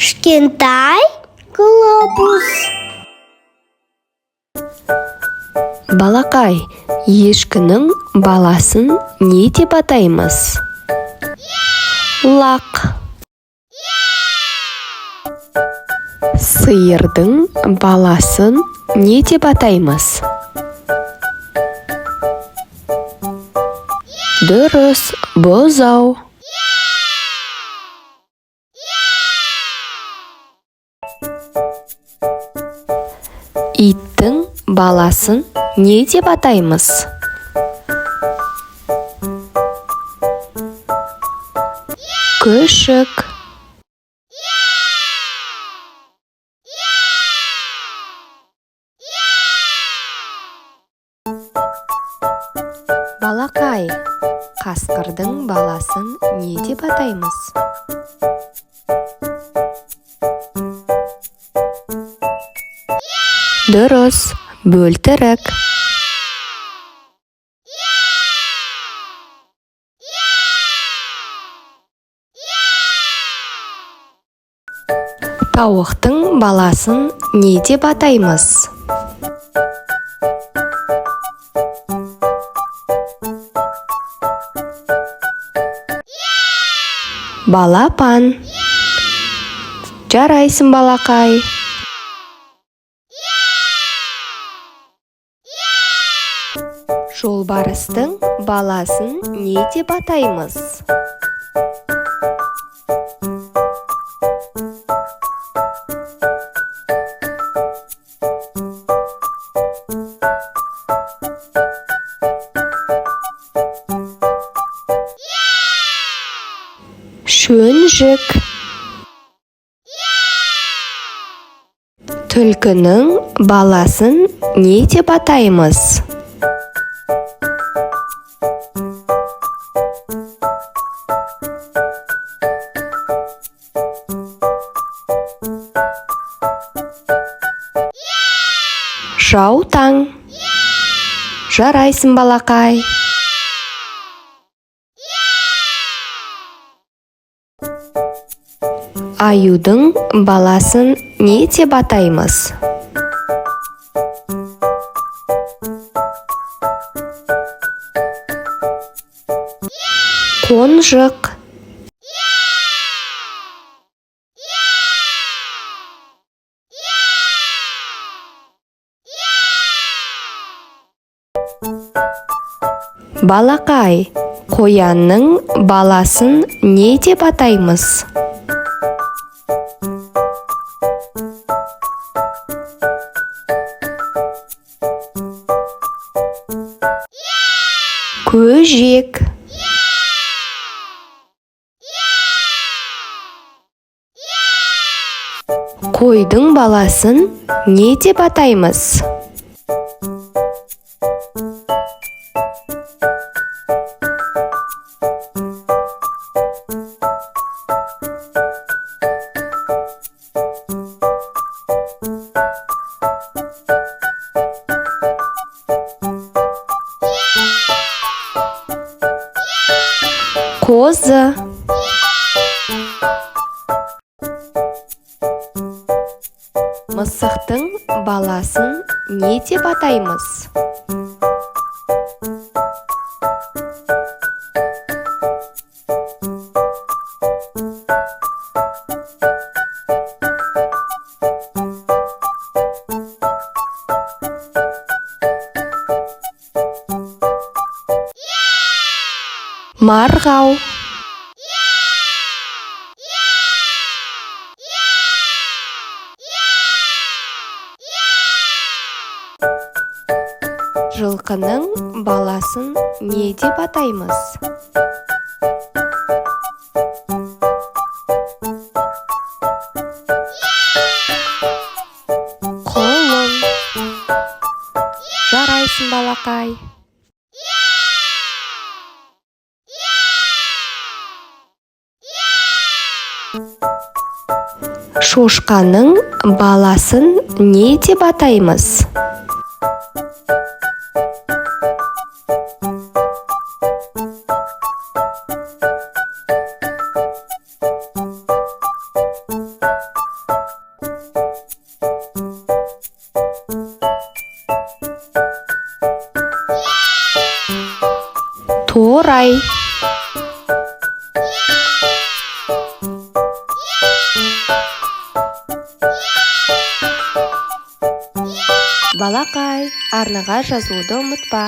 Кішкентай глобус. Балақай, ешкінің баласын не деп атаймыз? Лақ. Сиырдың баласын не деп атаймыз? Дұрыс, бұзау. Иттің баласын не деп атаймыз? Күшік. Балақай, қасқырдың баласын не деп атаймыз? Дұрыс, бөлтірік. Тауықтың баласын не деп атаймыз? Балапан. Жарайсың, балақай. Жолбарыстың баласын не деп атаймыз? Шөнжік. Түлкінің баласын не деп атаймыз? Жаутаң. Жарайсың, балақай. Аюдың баласын не деп атаймыз? Қонжық. Балақай, қоянның баласын не деп атаймыз? Көжек. Қойдың баласын не деп атаймыз? Қозы. Мысықтың баласын не деп атаймыз? Марғау. Жылқының баласын не деп атаймыз? Құлын. Жарайсың, балақай. Шошқаның баласын не деп атаймыз? Торай. Балақай, арнаға жазуды ұмытпа.